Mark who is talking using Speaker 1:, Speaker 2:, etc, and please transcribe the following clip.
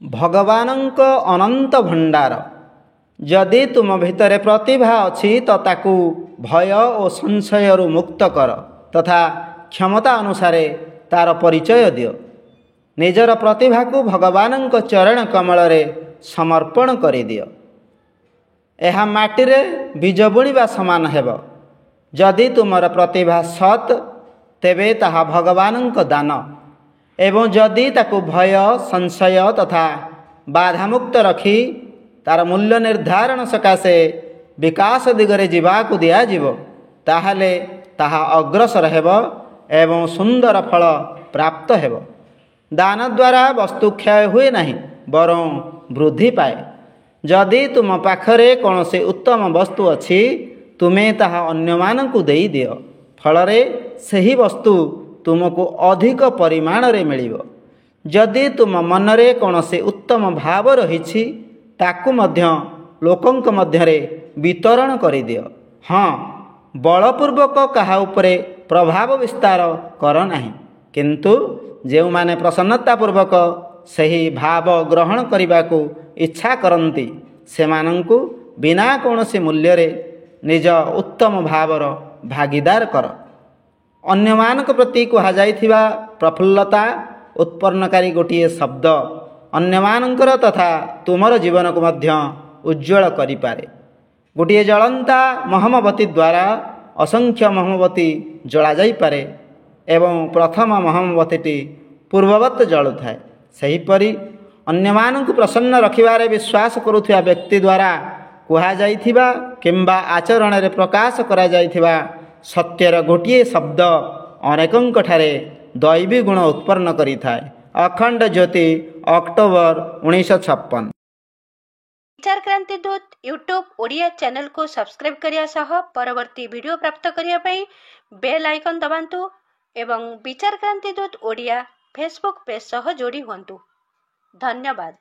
Speaker 1: भगवानଙ୍କ अनंत भंडार जदि तुम भितर प्रतिभा अच्छी तो ताकू भय और संशय मुक्त कर तथा क्षमता अनुसार तार परिचय दियो। निजर प्रतिभा को भगवानଙ୍କ चरण कमल रे समर्पण कर दियो। यह माटीरे बीज बुणिबा समान हेब। जदि तुमर प्रतिभा सत तेबे ताहा भगवानଙ୍କ दान एवं जदि ताकू भय संशय तथा बाधामुक्त रखी तार मूल्य निर्धारण सकाशे विकास दिगरे जीवाकु दियाजिव ताहले ताहा अग्रसर हेब एवं सुंदर फल प्राप्त हेब। दान द्वारा वस्तु क्षय हुए नहीं बरं वृद्धि पाए। जदि तुम पाखरे कौनसी उत्तम वस्तु अच्छी तुमे ताहा अन्यमानंकु देई दियो। फलरे सही वस्तु तुमको अधिक परिमाण रे मिलिबो। जदि तुम मनरे कौनसी उत्तम भाव रहिछि ताकु मध्य लोकंक मध्यरे वितरण करि दियो। हाँ, बलपूर्वक काहा उपरे प्रभाव विस्तार कर नाही, किंतु जेउ माने प्रसन्नतापूर्वक सही भाव ग्रहण करने इच्छा करती सेमानंकु बिना कौनसी मूल्य रे निज उत्तम भावर भागीदार कर। अन्यमानक प्रति कहा जाइथिबा प्रफुल्लता उत्पन्नकारी गोटिए शब्द अन्यमानंकर तथा तुमर जीवन को मध्य उज्ज्वल करिपारे। गोटिए जलंता महमबती द्वारा असंख्य महमबती जला जाई पारे एवं प्रथम महमबतीटी पूर्ववत जलुଥାଏ। सेहीपरि अन्यमानंकु प्रसन्न रखिबारे विश्वास करुथिबा व्यक्ति द्वारा कहा जाइथिबा किंबा आचरण रे प्रकाश करा जाइथिबा सत्यर गोटिए शब्द अनेकंक ठारे दैवी गुण उत्पन्न करिथाए। अखंड ज्योति अक्टोबर 1956।
Speaker 2: विचार क्रांति दूत यूट्यूब ओडिया चैनल को सब्सक्राइब करिया सह परवर्ती वीडियो प्राप्त करिया पई बेल आइकन दबांतु एवं विचार क्रांति दूत ओडिया फेसबुक पेज सह जोड़ी हुंतु। धन्यवाद।